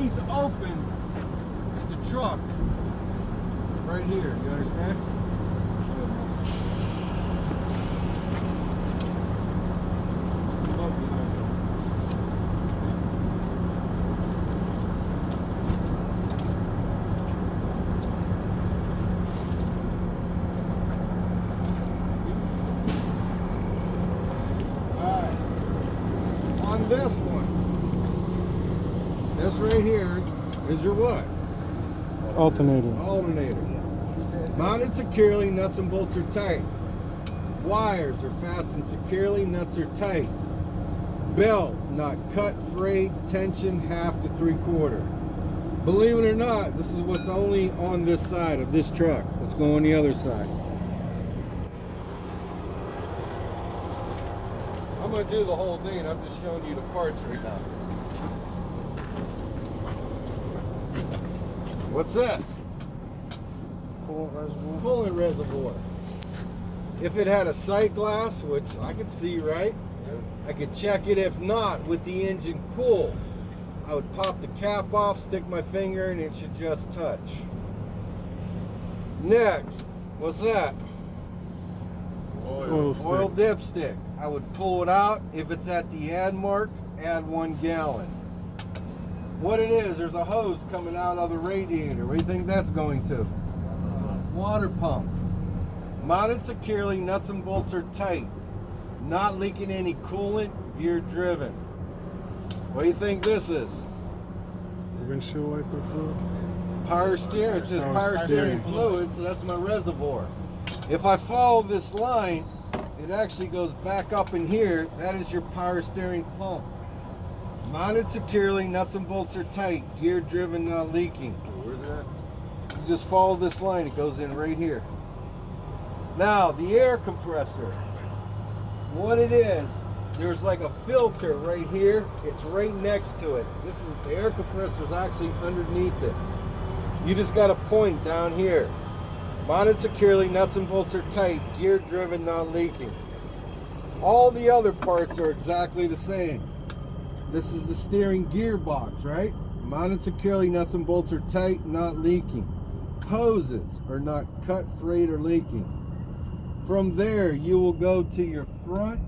always open the truck right here. You understand? There's a boat behind you. On this one, this right here is your what? Alternator. Alternator. Mounted securely, nuts and bolts are tight. Wires are fastened securely, nuts are tight. Belt not cut, frayed, tension 1/2 to 3/4. Believe it or not, this is what's only on this side of this truck. Let's go on the other side. I'm going to do the whole thing. I'm just showing you the parts right now. What's this? Coolant reservoir. If it had a sight glass, which I could see, right? I could check it. If not, with the engine cool, I would pop the cap off, stick my finger, and it should just touch. Next, what's that? Oil Dipstick. I would pull it out. If it's at the add mark, add 1 gallon. What it is, there's a hose coming out of the radiator. Where do you think that's going to? Water pump. Mounted securely, nuts and bolts are tight. Not leaking any coolant, gear driven. What do you think this is? Windshield wiper fluid. Power steering. It says power steering fluid, so that's my reservoir. If I follow this line, it actually goes back up in here. That is your power steering pump. Mounted securely, nuts and bolts are tight, gear driven, not leaking. Where's that? You just follow this line, it goes in right here. Now, the air compressor. What it is, there's like a filter right here. It's right next to it. This is the air compressor is actually underneath it. You just got to point down here. Mounted securely, nuts and bolts are tight, gear driven, not leaking. All the other parts are exactly the same. This is the steering gearbox, right? Mounted securely, nuts and bolts are tight, not leaking. Hoses are not cut, frayed, or leaking. From there, you will go to your front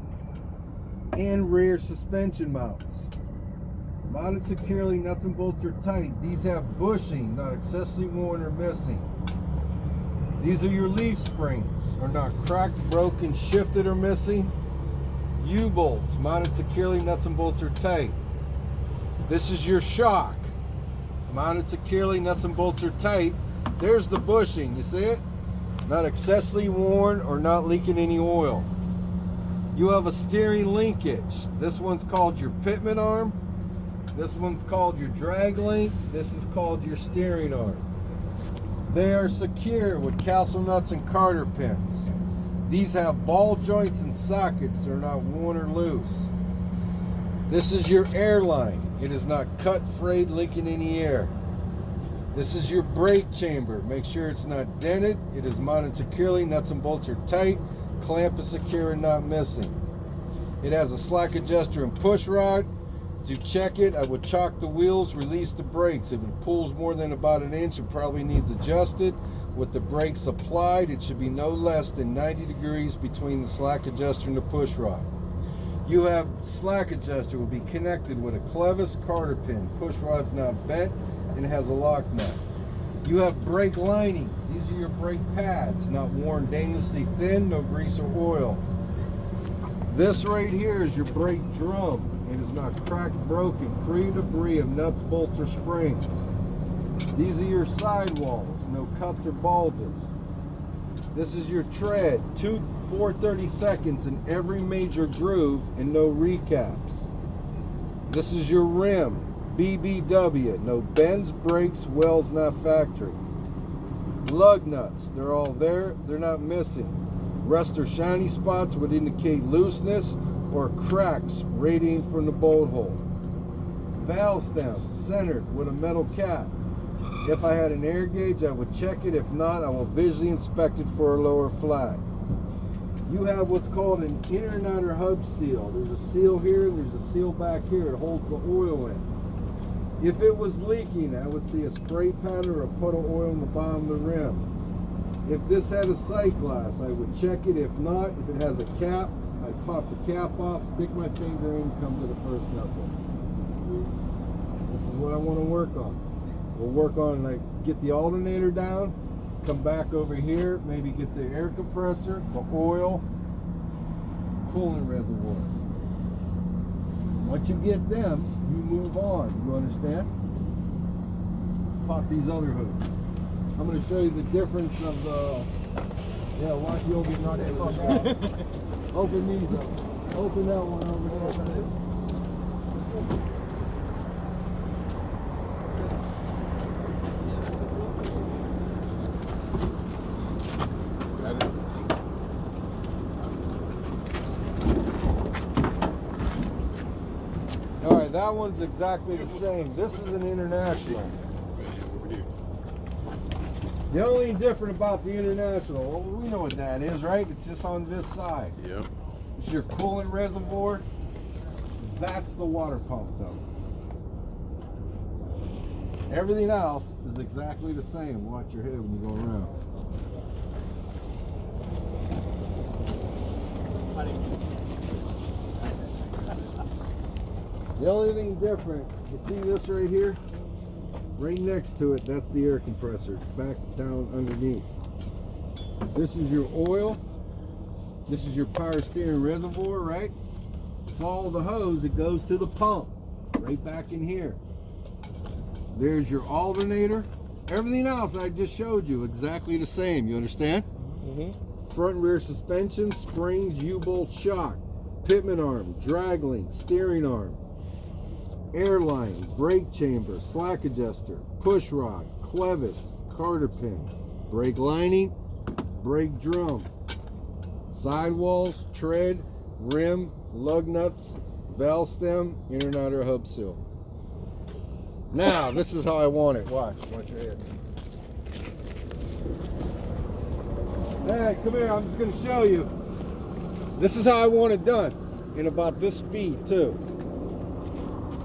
and rear suspension mounts. Mounted securely, nuts and bolts are tight. These have bushing, not excessively worn or missing. These are your leaf springs, are not cracked, broken, shifted, or missing. U-bolts, mounted securely, nuts and bolts are tight. This is your shock. Mounted securely, nuts and bolts are tight. There's the bushing, you see it? Not excessively worn or not leaking any oil. You have a steering linkage. This one's called your pitman arm. This one's called your drag link. This is called your steering arm. They are secure with castle nuts and Carter pins. These have ball joints and sockets. They're not worn or loose. This is your air line. It is not cut, frayed, leaking any air. This is your brake chamber. Make sure it's not dented. It is mounted securely. Nuts and bolts are tight. Clamp is secure and not missing. It has a slack adjuster and push rod. To check it, I would chalk the wheels, release the brakes. If it pulls more than about 1 inch, it probably needs adjusted. With the brakes applied, it should be no less than 90 degrees between the slack adjuster and the push rod. You have slack adjuster will be connected with a clevis Carter pin. Push rod's not bent and has a lock nut. You have brake linings. These are your brake pads, not worn dangerously thin, no grease or oil. This right here is your brake drum. It is not cracked, broken, free debris of nuts, bolts, or springs. These are your sidewalls, no cuts or bulges. This is your tread, 4/32 in every major groove and no recaps. This is your rim, BBW, no bends, breaks, wells not factory. Lug nuts, they're all there, they're not missing. Rust or shiny spots would indicate looseness or cracks radiating from the bolt hole. Valve stem, centered with a metal cap. If I had an air gauge, I would check it. If not, I will visually inspect it for a lower flat. You have what's called an inner and outer hub seal. There's a seal here, and there's a seal back here. It holds the oil in. If it was leaking, I would see a spray pattern or a puddle of oil on the bottom of the rim. If this had a sight glass, I would check it. If not, if it has a cap, I'd pop the cap off, stick my finger in, come to the first knuckle. This is what I want to work on. We'll work on, like, get the alternator down, come back over here, maybe get the air compressor, the oil, coolant reservoir. Once you get them, you move on. You understand? Let's pop these other hoods. I'm going to show you the difference of the. Yeah, watch you open knock the fuck out. Open these up. Open that one over there. All right, that one's exactly the same. This is an international. The only thing different about the international, well, we know what that is, right? It's just on this side. Yep. It's your coolant reservoir. That's the water pump, though. Everything else is exactly the same. Watch your head when you go around. The only thing different, you see this right here? Right next to it, that's the air compressor. It's back down underneath. This is your oil. This is your power steering reservoir, right? Follow the hose, it goes to the pump. Right back in here. There's your alternator. Everything else I just showed you, exactly the same. You understand? Mm-hmm. Front and rear suspension, springs, U-bolt shock, pitman arm, drag link, steering arm, airline, brake chamber, slack adjuster, push rod, clevis, carter pin, brake lining, brake drum, sidewalls, tread, rim, lug nuts, valve stem, inner and outer hub seal. Now, this is how I want it. Watch your head. Hey, come here, I'm just gonna show you. This is how I want it done, in about this speed too.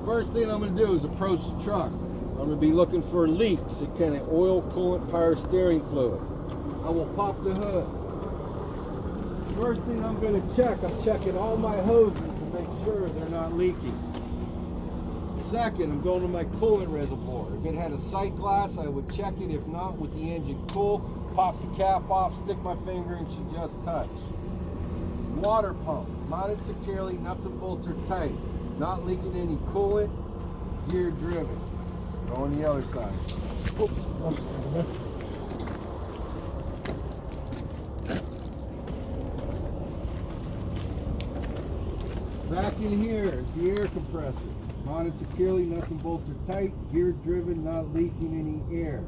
First thing I'm going to do is approach the truck. I'm going to be looking for leaks. It can be oil, coolant, power steering fluid. I will pop the hood. First thing I'm going to check, I'm checking all my hoses to make sure they're not leaking. Second, I'm going to my coolant reservoir. If it had a sight glass, I would check it. If not, with the engine cool, pop the cap off, stick my finger and should just touch. Water pump, mounted securely, nuts and bolts are tight. Not leaking any coolant, gear driven. Go on the other side. Oops, I'm sorry. Back in here is the air compressor. Mounted securely, nuts and bolts are tight, gear driven, not leaking any air.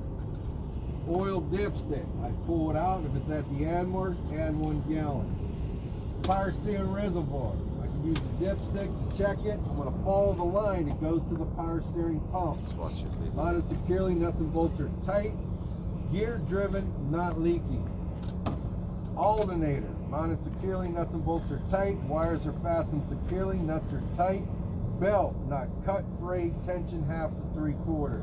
Oil dipstick. I pull it out. If it's at the add mark, add 1 gallon. Power steering reservoir. Use the dipstick to check it. I'm going to follow the line. It goes to the power steering pump. Watch it. Mounted securely, nuts and bolts are tight. Gear driven, not leaking. Alternator. Mounted securely, nuts and bolts are tight. Wires are fastened securely, nuts are tight. Belt, not cut, frayed, tension 1/2 to 3/4.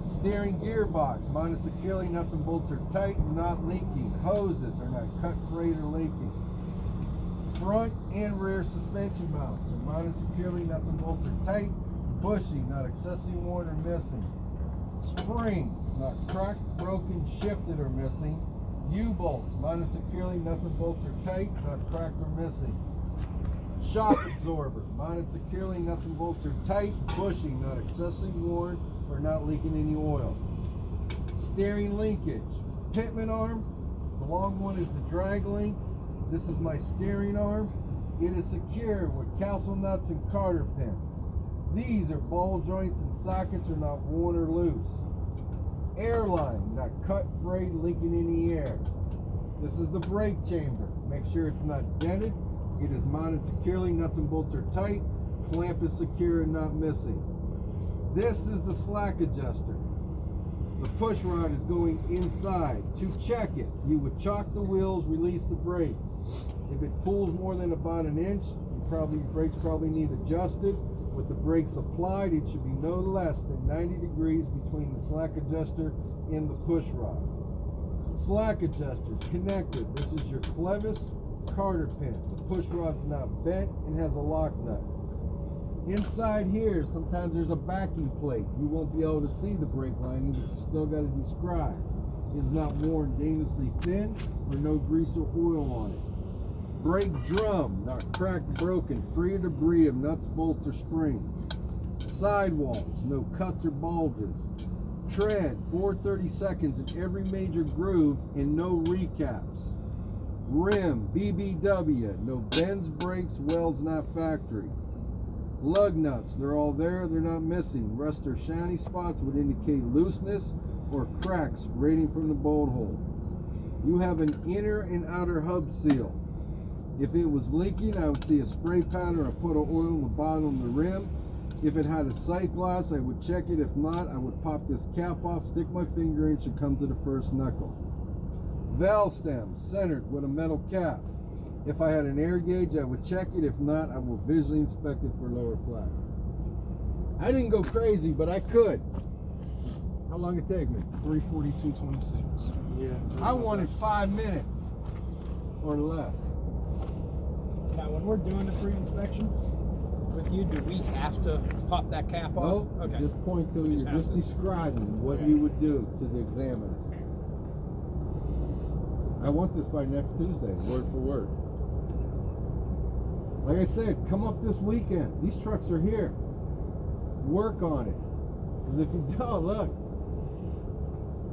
Steering gearbox. Mounted securely, nuts and bolts are tight, not leaking. Hoses are not cut, frayed, or leaking. Front and rear suspension mounts are mounted securely, nuts and bolts are tight, bushy, not excessively worn or missing. Springs, not cracked, broken, shifted, or missing. U-bolts, mounted securely, nuts and bolts are tight, not cracked or missing. Shock absorber, mounted securely, nuts and bolts are tight, bushy, not excessively worn or not leaking any oil. Steering linkage, pitman arm, the long one is the drag link. This is my steering arm. It is secured with castle nuts and carter pins. These are ball joints and sockets are not worn or loose. Airline, not cut, frayed, leaking any air. This is the brake chamber. Make sure it's not dented. It is mounted securely, nuts and bolts are tight. Clamp is secure and not missing. This is the slack adjuster. The push rod is going inside. To check it, you would chock the wheels, release the brakes. If it pulls more than about 1 inch, your brakes probably need adjusted. With the brakes applied, it should be no less than 90 degrees between the slack adjuster and the push rod. Slack adjusters connected. This is your clevis Carter pin. The push rod's not bent and has a lock nut. Inside here, sometimes there's a backing plate. You won't be able to see the brake lining, but you still got to describe. It's not worn dangerously thin or no grease or oil on it. Brake drum, not cracked, broken, free of debris of nuts, bolts, or springs. Sidewalls, no cuts or bulges. Tread, 430 seconds in every major groove and no recaps. Rim, BBW, no bends, breaks, welds not factory. Lug nuts, they're all there, they're not missing. Rust or shiny spots would indicate looseness or cracks rating from the bolt hole. You have an inner and outer hub seal. If it was leaking, I would see a spray pattern or a puddle of oil on the bottom of the rim. If it had a sight glass, I would check it. If not, I would pop this cap off, stick my finger in, should come to the first knuckle. Valve stem, centered with a metal cap. If I had an air gauge, I would check it. If not, I will visually inspect it for lower flat. I didn't go crazy, but I could. How long it take me? 3:42:26. Yeah. I wanted 5 minutes or less. Now, when we're doing the pre-inspection with you, do we have to pop that cap off? No, Okay. just point to We it. just You're just have to. describing what Okay. you would do to the examiner. I want this by next Tuesday, word for word. Like I said, come up this weekend. These trucks are here. Work on it. Because if you don't, look.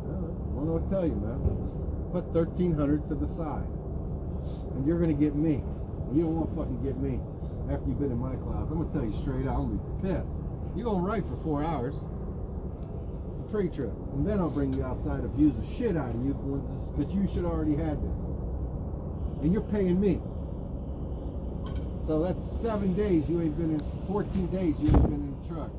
I don't know what to tell you, man. Just put 1,300 to the side. And you're going to get me. You don't want to fucking get me after you've been in my class. I'm going to tell you straight out. I'm going to be pissed. You're going to write for 4 hours. The pre-trip. And then I'll bring you outside, abuse the shit out of you because you should already had this. And you're paying me. So that's 7 days you ain't been in, 14 days you ain't been in the truck.